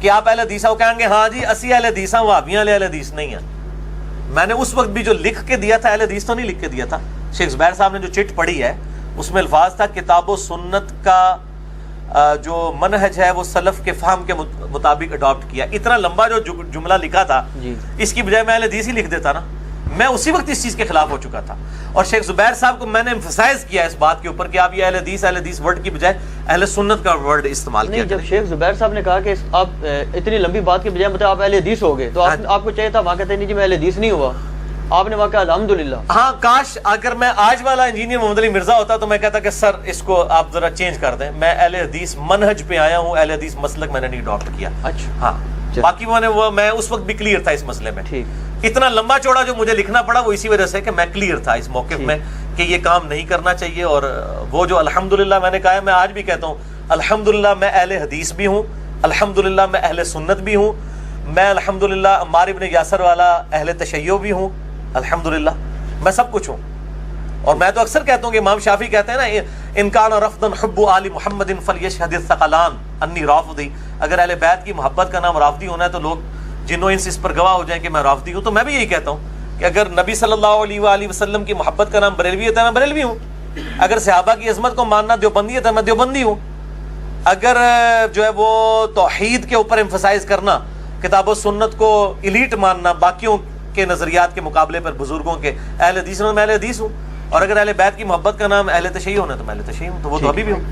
کہ آپ اہل حدیث ہو، کہیں گے ہاں جی اسی اہل حدیث ہیں، وہابیاں اہل حدیث نہیں ہیں. میں نے اس وقت بھی جو لکھ کے دیا تھا اہل حدیث تو نہیں لکھ کے دیا تھا. شیخ زبیر صاحب نے جو چٹ پڑھی ہے اس میں الفاظ تھا کتاب و سنت کا جو منہج ہے وہ سلف کے فہم کے مطابق اڈاپٹ کیا. اتنا لمبا جو جملہ لکھا تھا اس کی بجائے میں اہل حدیث ہی لکھ دیتا نا. میں اسی وقت اس چیز کے خلاف ہو چکا تھا، اور شیخ زبیر صاحب کو میں نے ایمفسائز کیا اس بات کے اوپر کہ آپ یہ اہل حدیث ورڈ کی بجائے اہل سنت کا ورڈ استعمال کیا. جب شیخ زبیر صاحب نے کہا کہ آپ اتنی لمبی بات کے بجائے مطلب آپ اہل حدیث ہو گئے، تو آپ کو چاہیے تھا وہاں کہتے نہیں جی میں اہل حدیث نہیں ہوا، آپ نے واقعہ الحمدللہ. ہاں کاش اگر میں آج والا انجینئر محمد علی مرزا ہوتا تو میں کہتا کہ سر اس کو آپ ذرا چینج کر دیں، میں اہل حدیث منہج پہ آیا ہوں، اہل حدیث مسلک میں نے نہیں اڈاپٹ کیا. اچھا ہاں باقی میں اس وقت بھی کلیئر تھا اس مسئلے میں. ٹھیک. اتنا لمبا چوڑا جو مجھے لکھنا پڑا وہ اسی وجہ سے کہ میں کلیئر تھا اس موقف میں کہ یہ کام نہیں کرنا چاہیے. اور وہ جو الحمدللہ میں نے کہا ہے, میں آج بھی کہتا ہوں الحمدللہ میں اہل حدیث بھی ہوں, الحمدللہ میں اہل سنت بھی ہوں, میں الحمدللہ عمار ابن یاسر والا اہل تشیع بھی ہوں, الحمدللہ میں سب کچھ ہوں. اور میں تو اکثر کہتا ہوں کہ امام شافعی کہتے ہیں نا, ان کان رفضا حب آل محمد فلیشهد الثقلان انی رافضی, اگر اہل بیت کی محبت کا نام رافضی ہونا ہے تو لوگ جنوں انس اس پر گواہ ہو جائیں کہ میں رافضی ہوں. تو میں بھی یہی کہتا ہوں کہ اگر نبی صلی اللہ علیہ وآلہ وسلم کی محبت کا نام بریلوی ہوتا ہے میں بریلوی ہوں, اگر صحابہ کی عظمت کو ماننا دیوبندی ہے میں دیوبندی ہوں, اگر جو ہے وہ توحید کے اوپر ایمفسائز کرنا, کتاب و سنت کو ایلیٹ ماننا باقیوں کے نظریات کے مقابلے پر بزرگوں کے, اہل حدیث میں اہل حدیث ہوں. اور اگر اہل بیت کی محبت کا نام اہل تشیع ہونا تو میں اہل تشیع ہوں, تو وہ تو ابھی بھی ہوں.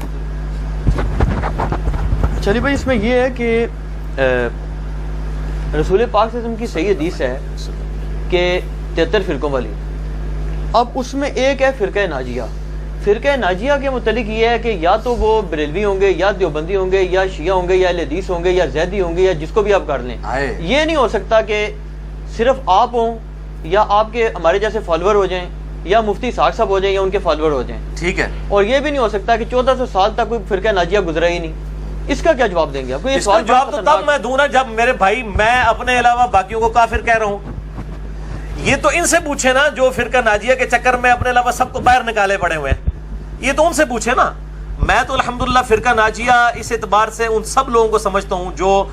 چلیے بھائی, اس میں یہ ہے کہ رسول پاک صلی اللہ علیہ وسلم کی صحیح حدیث ہے کہ 73 فرقوں والی. اب اس میں ایک ہے فرقہ ناجیہ. فرقہ ناجیہ کے متعلق یہ ہے کہ یا تو وہ بریلوی ہوں گے یا دیوبندی ہوں گے یا شیعہ ہوں گے یا اہل حدیث ہوں گے یا زیدی ہوں گے یا جس کو بھی آپ کر لیں. یہ نہیں ہو سکتا کہ صرف آپ ہوں یا آپ کے ہمارے جیسے فالوور ہو جائیں یا مفتی اسحاق صاحب ہو جائیں یا ان کے فالوور ہو جائیں. ٹھیک ہے. اور یہ بھی نہیں ہو سکتا کہ 1400 سال تک کوئی فرقہ ناجیہ گزرا ہی نہیں. اس کا کیا جواب دیں گے آپ کو؟ یہ اس کا جواب تو تب میں دوں نا جب میرے بھائی میں اپنے علاوہ باقیوں کو کافر کہہ رہا ہوں. یہ تو ان سے پوچھے نا جو فرقہ ناجیہ کے چکر میں اپنے علاوہ سب کو باہر نکالے پڑے ہوئے ہیں, یہ تو ان سے پوچھے نا. میں تو الحمدللہ فرقہ ناجیہ اس اعتبار سے ان سب لوگوں کو سمجھتا ہوں جو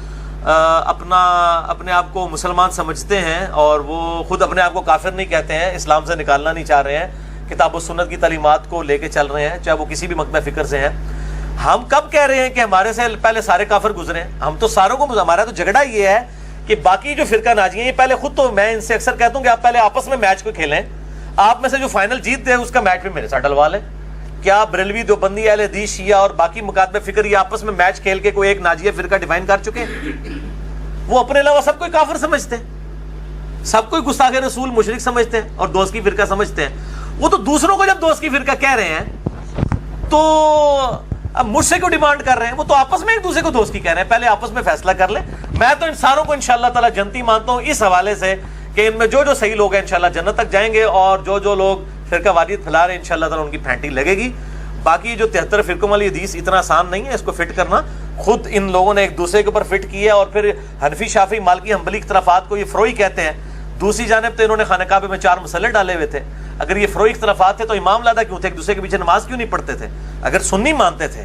اپنے آپ کو مسلمان سمجھتے ہیں اور وہ خود اپنے آپ کو کافر نہیں کہتے ہیں, اسلام سے نکالنا نہیں چاہ رہے ہیں, کتاب و سنت کی تعلیمات کو لے کے چل رہے ہیں, چاہے وہ کسی بھی مکتب فکر سے ہیں. ہم کب کہہ رہے ہیں کہ ہمارے سے پہلے سارے کافر گزرے ہیں؟ ہم تو ساروں کو, ہمارا تو جھگڑا یہ ہے کہ باقی جو فرقہ ناجی ہیں یہ پہلے خود, تو میں ان سے اکثر کہتا ہوں کہ آپ پہلے آپس میں میچ کو کھیلیں, آپ میں سے جو فائنل جیت دے اس کا میچ بھی میرے ساتھ ڈلوا لیں. کیا بریلوی دیوبندی اہل حدیث شیعہ اور باقی مکاتب فکر یہ آپس میں میچ کھیل کے کوئی ایک ناجیہ فرقہ ڈیفائن کر چکے ہیں؟ وہ اپنے علاوہ سب کوئی کافر سمجھتے ہیں, سب کوئی گستاخ رسول مشرک سمجھتے ہیں اور دوست کی فرقہ سمجھتے ہیں. وہ تو دوسروں کو جب دوست کی فرقہ کہہ رہے ہیں تو اب مجھ سے کیوں ڈیمانڈ کر رہے ہیں؟ وہ تو آپس میں ایک دوسرے کو دوست کی کہہ رہے ہیں, پہلے آپس میں فیصلہ کر لیں. میں تو ان ساروں کو انشاءاللہ تعالی جنتی مانتا ہوں اس حوالے سے کہ ان میں جو جو صحیح لوگ ہیں انشاءاللہ جنت تک جائیں گے, اور جو جو لوگ فرقہ واریت پھیلا رہے ہیں انشاءاللہ تعالی ان کی پھینٹی لگے گی. باقی جو 73 فرقوں والی حدیث اتنا آسان نہیں ہے اس کو فٹ کرنا, خود ان لوگوں نے ایک دوسرے کے اوپر فٹ کیا, اور پھر حنفی شافعی مالکی حنبلی اختلافات کو یہ فروئی کہتے ہیں. دوسری جانب تو انہوں نے خانہ کعبے میں 4 مسلے ڈالے ہوئے تھے. اگر یہ فروئی اختلافات تھے تو امام لادا کیوں تھے, ایک دوسرے کے پیچھے نماز کیوں نہیں پڑھتے تھے؟ اگر سنی مانتے تھے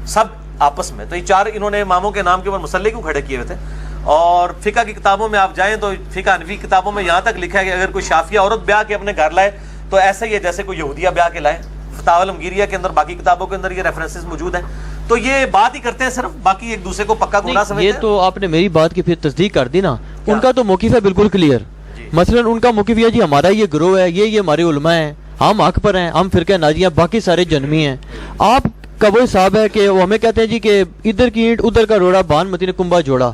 سب آپس میں تو یہ 4 انہوں نے اماموں کے نام کے اوپر مسلے کیوں کھڑے کیے ہوئے تھے؟ اور فقہ کی کتابوں میں آپ جائیں تو فقہ حنفی کتابوں میں یہاں تک لکھا ہے کہ اگر کوئی شافعیہ عورت بیاہ کے اپنے گھر لائے تو ایسا ہی ہے جیسے کوئی یہودیہ بیاہ کے لائے. فتاوی المگیریہ کے اندر باقی کتابوں کے اندر یہ ریفرنسز موجود ہیں. تو یہ بات ہی کرتے ہیں صرف, باقی ایک دوسرے کو پکا گناہ سمجھتے ہیں. یہ تو آپ نے میری بات کی پھر تصدیق کر دی نا. ان کا تو موقف ہے بالکل کلیئر. مثلا ان کا موقف یہ جی ہمارا یہ گروہ ہے, یہ ہمارے علماء ہیں, ہم حق پر ہیں, ہم فرقہ ناجیہ, باقی سارے جنمی ہیں. آپ کا وہ حساب ہے کہ وہ ہمیں کہتے ہیں جی کہ ادھر کی اینٹ ادھر کا روڑا بان متی نے کنبا جوڑا,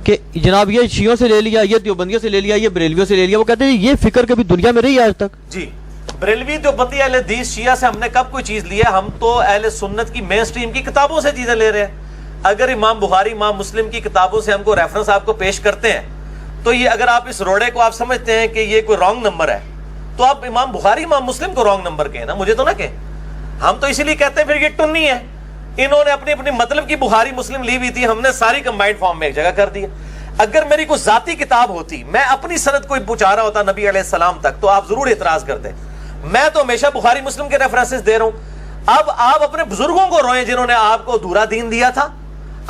کہ جناب یہ شیعوں سے لے لیا, یہ دیوبندیوں سے لے لیا, یہ بریلویوں سے لے لیا. وہ کہتے ہیں یہ فکر کبھی دنیا میں رہی آج تک؟ جی بریلوی دیوبندی اہل حدیث شیعہ سے ہم نے کب کوئی چیز لی ہے؟ ہم تو اہل سنت کی مین سٹریم کی کتابوں سے چیزیں لے رہے ہیں. اگر امام بخاری امام مسلم کی کتابوں سے ہم کو ریفرنس آپ کو پیش کرتے ہیں تو یہ اگر آپ اس روڑے کو آپ سمجھتے ہیں کہ یہ کوئی رانگ نمبر ہے تو آپ امام بخاری امام مسلم کو رانگ نمبر کہیں نا, مجھے تو نہ کہیں. ہم تو اسی لیے کہتے ہیں پھر یہ ٹنی ہے. انہوں نے اپنی اپنی مطلب کی بخاری مسلم لی ہوئی تھی, ہم نے ساری کمبائنڈ فارم میں ایک جگہ کر دی. اگر میری کوئی ذاتی کتاب ہوتی, میں اپنی سند کوئی پہنچا رہا ہوتا نبی علیہ السلام تک, تو آپ ضرور اعتراض کرتے. میں تو ہمیشہ بخاری مسلم کے ریفرنسز دے رہا ہوں. اب آپ اپنے بزرگوں کو روئیں جنہوں نے آپ کو دھورا دین دیا تھا,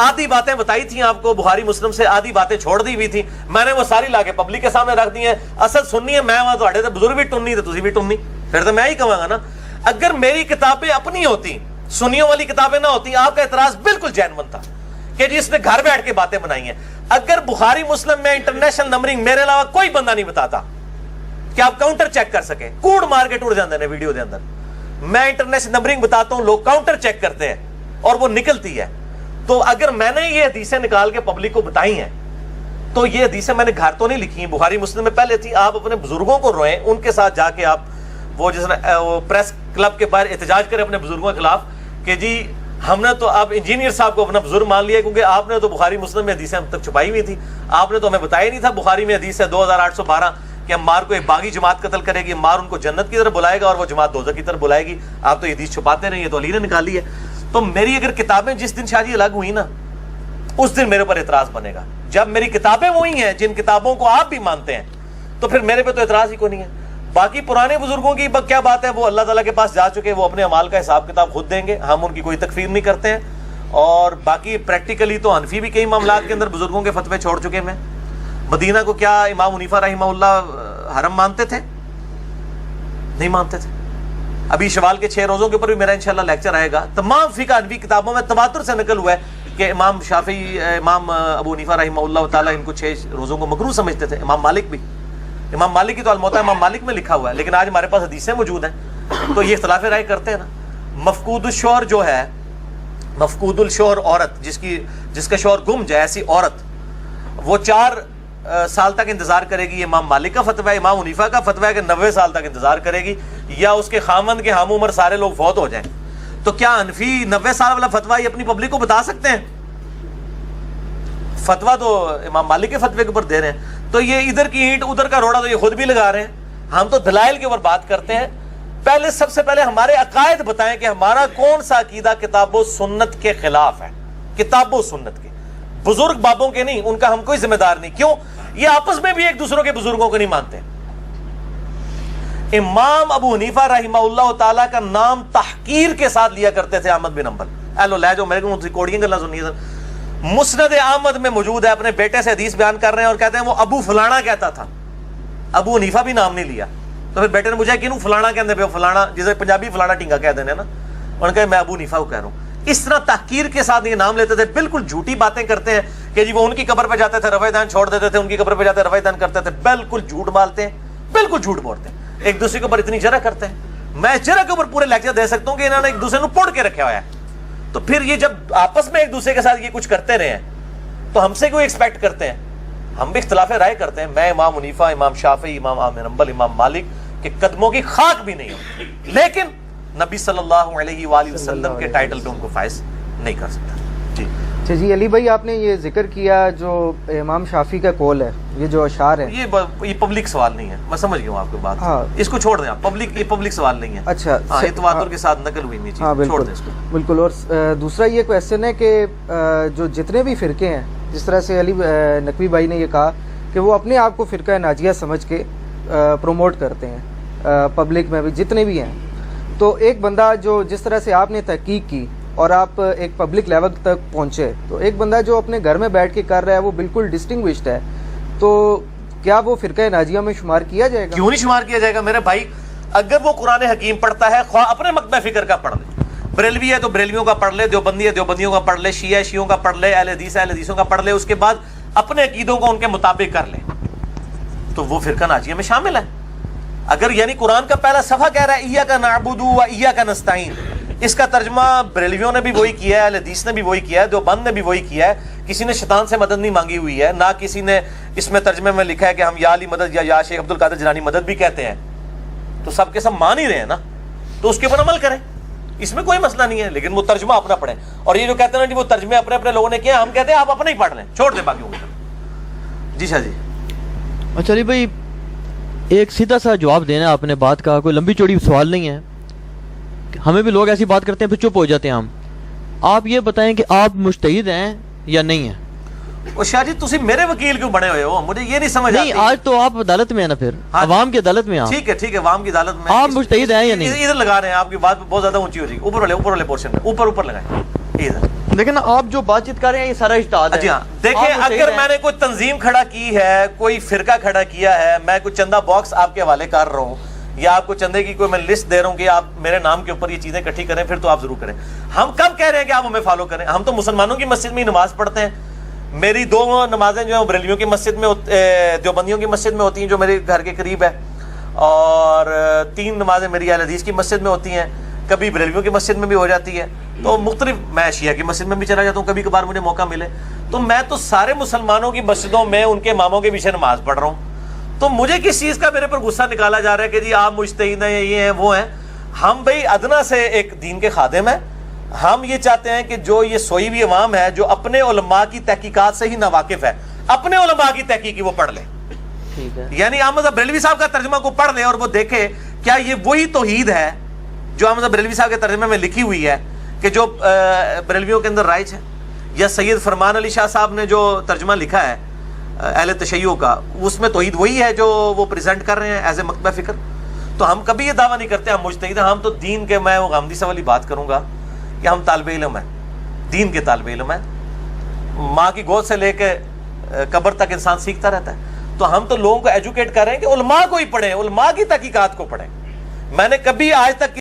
آدھی باتیں بتائی تھیں آپ کو بخاری مسلم سے, آدھی باتیں چھوڑ دی ہوئی تھی, میں نے وہ ساری لا کے پبلک کے سامنے رکھ دی ہیں. اصل سننی ہے میں, وہاں تو بزرگ بھی ٹننی تھے, تسی بھی ٹننی, پھر تو میں ہی کہوں گا نا. اگر میری کتابیں اپنی ہوتی, سنیوں والی کتابیں نہ ہوتی, آپ کا اعتراض بالکل جینون تھا کہ جس نے گھر بیٹھ کے باتیں بنائی ہیں. اگر بخاری مسلم میں انٹرنیشنل نمبرنگ میرے علاوہ کوئی بندہ نہیں بتاتا کہ آپ کاؤنٹر چیک کر سکیں, کوڑ مار کے ٹوٹ جاندے ہیں ویڈیو دے اندر. میں انٹرنیشنل نمبرنگ بتاتا ہوں, لوگ کاؤنٹر چیک کرتے ہیں اور وہ نکلتی ہے. تو اگر میں نے یہ حدیثیں نکال کے پبلک کو بتائی ہیں تو یہ حدیثیں میں نے گھر تو نہیں لکھی ہیں, بخاری مسلم میں پہلے تھی. آپ اپنے بزرگوں کو روئیں, ان کے ساتھ جا کے آپ وہ جس پریس کلب کے باہر احتجاج کریں اپنے بزرگوں کے خلاف کہ جی ہم نے تو اب انجینئر صاحب کو اپنا بزرگ مان لیا، کیونکہ آپ نے تو بخاری مسلم میں حدیثیں ہم تک چھپائی ہوئی تھی، آپ نے تو ہمیں بتایا نہیں تھا بخاری میں حدیث ہے 2812 کہ عمار کو ایک باغی جماعت قتل کرے گی، عمار ان کو جنت کی طرف بلائے گا اور وہ جماعت دوزخ کی طرف بلائے گی. آپ تو یہ حدیث چھپاتے نہیں، یہ تو علی نے نکالی ہے. تو میری اگر کتابیں جس دن شادی الگ ہوئی نا، اس دن میرے پر اعتراض بنے گا. جب میری کتابیں وہی ہیں جن کتابوں کو آپ بھی مانتے ہیں تو پھر میرے پہ تو اعتراض ہی کوئی نہیں ہے. باقی پرانے بزرگوں کی کیا بات ہے، وہ اللہ تعالیٰ کے پاس جا چکے، وہ اپنے اعمال کا حساب کتاب خود دیں گے، ہم ان کی کوئی تکفیر نہیں کرتے ہیں. اور باقی پریکٹیکلی تو حنفی بھی کئی معاملات کے اندر بزرگوں کے فتوے چھوڑ چکے ہیں. مدینہ کو کیا امام حنیفہ رحمہ اللہ حرم مانتے تھے؟ نہیں مانتے تھے. ابھی شوال کے 6 روزوں کے اوپر بھی میرا انشاءاللہ لیکچر آئے گا. تمام فقہ حنفی کتابوں میں تواتر سے نقل ہوا ہے کہ امام شافعی، امام ابو حنیفہ رحمہ اللہ تعالیٰ ان کو 6 روزوں کو مکروہ سمجھتے تھے. امام مالک بھی، امام مالک کی تو الموطا امام مالک میں لکھا ہوا ہے، لیکن آج ہمارے پاس حدیثیں موجود ہیں تو یہ اختلاف رائے کرتے ہیں نا. مفقود الشوہر جو ہے، مفقود الشوہر عورت جس کا شوہر گم جائے، ایسی عورت وہ 4 سال تک انتظار کرے گی. یہ امام مالک کا فتویٰ ہے. امام حنیفہ کا فتویٰ ہے کہ 90 سال تک انتظار کرے گی، یا اس کے خامند کے ہم عمر سارے لوگ فوت ہو جائیں. تو کیا حنفی 90 سال والا فتویٰ یہ اپنی پبلک کو بتا سکتے ہیں؟ فتویٰ تو امام مالک کے فتوے کے اوپر دے رہے ہیں. تو یہ ادھر کی اینٹ ادھر کا روڑا تو یہ خود بھی لگا رہے ہیں. ہم تو دلائل کے اوپر بات کرتے ہیں. پہلے سب سے پہلے ہمارے عقائد بتائیں کہ ہمارا کون سا عقیدہ کتاب و سنت کے خلاف ہے. کتاب و سنت کے، بزرگ بابوں کے نہیں، ان کا ہم کوئی ذمہ دار نہیں. کیوں؟ یہ آپس میں بھی ایک دوسروں کے بزرگوں کو نہیں مانتے. امام ابو حنیفہ رحمہ اللہ تعالیٰ کا نام تحقیر کے ساتھ لیا کرتے تھے احمد بن حنبل. ایلو لے جو میرے کو ریکارڈنگ کرنا سنیے. مسند احمد میں موجود ہے، اپنے بیٹے سے حدیث بیان کر رہے ہیں اور کہتے ہیں وہ ابو فلانا کہتا تھا. ابو حنیفہ بھی نام نہیں لیا. تو پھر بیٹے نے مجھے کیوں فلانا کہتے پہ فلانا، جسے پنجابی فلانا ٹینگا کہہ دینے نا، انہوں نے کہا میں ابو حنیفہ کو کہہ رہا ہوں. اس طرح تحقیر کے ساتھ یہ نام لیتے تھے. بالکل جھوٹی باتیں کرتے ہیں کہ جی وہ ان کی قبر پہ جاتے تھے رفع دین چھوڑ دیتے تھے، ان کی قبر پہ جاتے رفع دین کرتے تھے. بالکل جھوٹ مالتے ہیں، بالکل جھوٹ بولتے ہیں، ایک دوسرے کے اوپر اتنی جرح کرتے ہیں. میں جرح کے اوپر پورے لیکچر دے سکتا ہوں کہ انہوں نے ایک دوسرے کو پوڑ کے رکھا ہوا ہے. تو پھر یہ جب آپس میں ایک دوسرے کے ساتھ یہ کچھ کرتے رہے ہیں تو ہم سے کوئی ایکسپیکٹ کرتے ہیں؟ ہم بھی اختلاف رائے کرتے ہیں. میں امام حنیفہ، امام شافعی، امام احمد حنبل، امام مالک کے قدموں کی خاک بھی نہیں ہوں، لیکن نبی صلی اللہ علیہ وآلہ وسلم کے ٹائٹل پہ ان کو فائز نہیں کر سکتا. جی اچھا جی، علی بھائی آپ نے یہ ذکر کیا جو امام شافعی کا قول ہے، یہ جو اشعار ہے، یہ پبلک سوال نہیں ہے. میں سمجھ گیا ہوں آپ کی بات. ہاں، اس کو چھوڑ دیں آپ. یہ پبلک سوال نہیں ہے. اچھا ہاں، یہ تواتر کے ساتھ نقل ہوئی نہیں چیز. ہاں چھوڑ بالکل دیں اس کو. بالکل. اور دوسرا یہ کویسچن ہے کہ جو جتنے بھی فرقے ہیں، جس طرح سے علی نقوی بھائی نے یہ کہا کہ وہ اپنے آپ کو فرقہ ناجیہ سمجھ کے پروموٹ کرتے ہیں پبلک میں بھی جتنے بھی ہیں. تو ایک بندہ جو جس طرح سے آپ نے تحقیق کی اور آپ ایک پبلک لیول تک پہنچے، تو ایک بندہ جو اپنے گھر میں بیٹھ کے کر رہا ہے وہ بالکل ڈسٹنگوشڈ ہے، تو کیا وہ فرقہ ناجیہ میں شمار کیا جائے گا؟ کیوں نہیں شمار کیا جائے گا میرے بھائی؟ اگر وہ قرآن حکیم پڑھتا ہے، خواہ اپنے مکتبہ فکر کا پڑھ لے، بریلوی ہے تو بریلویوں کا پڑھ لے، دیوبندی ہے دیوبندیوں کا پڑھ لے، شیعہ ہے شیعوں کا پڑھ لے، اہل حدیث ہے اہل حدیثوں کا پڑھ لے، اس کے بعد اپنے عقیدوں کو ان کے مطابق کر لے، تو وہ فرقہ ناجیہ میں شامل ہے. اگر یعنی قرآن کا پہلا صفحہ کہہ رہا ہے ایاک نعبد و ایاک نستعین، اس کا ترجمہ بریلویوں نے بھی وہی کیا ہے، اہل حدیث نے بھی وہی کیا ہے، دیوبند نے بھی وہی کیا ہے. کسی نے شیطان سے مدد نہیں مانگی ہوئی ہے، نہ کسی نے اس میں ترجمے میں لکھا ہے کہ ہم یا علی مدد یا شیخ عبد القادر جیلانی مدد بھی کہتے ہیں. تو سب کے سب مان ہی رہے ہیں نا، تو اس کے اوپر عمل کریں، اس میں کوئی مسئلہ نہیں ہے. لیکن وہ ترجمہ اپنا پڑھیں. اور یہ جو کہتے ہیں نا جی وہ ترجمے اپنے اپنے لوگوں نے کیا، ہم کہتے ہیں آپ اپنا ہی پڑھ لیں، چھوڑ دیں باقیوں کو. جی شاہ جی. اچھا علی بھائی، ایک سیدھا سا جواب دینا آپ نے بات کا، کوئی لمبی چوڑی سوال نہیں ہے. ہمیں بھی لوگ ایسی بات کرتے ہیں پھر چپ ہو جاتے ہیں ہم. آپ یہ بتائیں کہ آپ مجتہد ہیں یا نہیں ہیں؟ اور شاہ جی تسی میرے وکیل کیوں بنے ہوئے ہو؟ مجھے یہ نہیں سمجھ آتی. نہیں، آج تو آپ عدالت میں ہیں نا، پھر عوام کی عدالت میں. ٹھیک ہے ٹھیک ہے، عوام کی عدالت میں آپ مجتہد ہیں یا نہیں؟ ادھر لگا رہے ہیں، آپ کی بات بہت زیادہ اونچی ہو جائے گی. اوپر والے پورشن میں اوپر لگائیں ادھر. لیکن آپ جو بات چیت کر رہے ہیں یہ سارا اجتہاد ہے. جی ہاں، دیکھیں اگر میں نے کوئی تنظیم کھڑا کی ہے، کوئی فرقہ کھڑا کیا ہے، میں کوئی چندہ باکس آپ کے حوالے کر رہا ہوں یا آپ کو چندے کی کوئی میں لسٹ دے رہا ہوں کہ آپ میرے نام کے اوپر یہ چیزیں اکٹھی کریں، پھر تو آپ ضرور کریں. ہم کب کہہ رہے ہیں کہ آپ ہمیں فالو کریں؟ ہم تو مسلمانوں کی مسجد میں ہی نماز پڑھتے ہیں. میری 2 نمازیں جو ہیں بریلویوں کی مسجد میں، دیوبندیوں کی مسجد میں ہوتی ہیں جو میرے گھر کے قریب ہے، اور 3 نمازیں میری اہل حدیث کی مسجد میں ہوتی ہیں، کبھی بریلویوں کی مسجد میں بھی ہو جاتی ہے. تو مختلف، میں شیعہ کی مسجد میں بھی چلا جاتا ہوں کبھی کبھار مجھے موقع ملے. تو میں تو سارے مسلمانوں کی مسجدوں میں ان کے اماموں کے پیچھے نماز پڑھ رہا ہوں. تو مجھے کس چیز کا میرے پر غصہ نکالا جا رہا ہے کہ جی آپ مجتہد ہیں، یہ ہیں وہ ہیں؟ ہم بھائی ادنا سے ایک دین کے خادم ہیں، ہم یہ چاہتے ہیں کہ جو یہ سوئی ہوئی عوام ہے جو اپنے علماء کی تحقیقات سے ہی ناواقف ہے، اپنے علماء کی تحقیقی وہ پڑھ لے. ٹھیک ہے. یعنی احمد بریلوی صاحب کا ترجمہ کو پڑھ لے اور وہ دیکھے کیا یہ وہی توحید ہے جو احمد بریلوی صاحب کے ترجمے میں لکھی ہوئی ہے کہ جو بریلویوں کے اندر رائج ہے، یا سید فرمان علی شاہ صاحب نے جو ترجمہ لکھا ہے اہل تشیع کا، اس میں توحید وہی ہے جو وہ پریزنٹ کر رہے ہیں ایز اے مکتبہ فکر. تو ہم کبھی یہ دعویٰ نہیں کرتے ہم مجتہد ہیں. ہم تو دین کے، میں وہ غامدی سے والی بات کروں گا کہ ہم طالب علم ہیں، دین کے طالب علم ہیں. ماں کی گود سے لے کے قبر تک انسان سیکھتا رہتا ہے. تو ہم تو لوگوں کو ایجوکیٹ کر رہے ہیں کہ علماء کو ہی پڑھیں، علماء کی تحقیقات کو پڑھیں. میں نے کبھی آج تک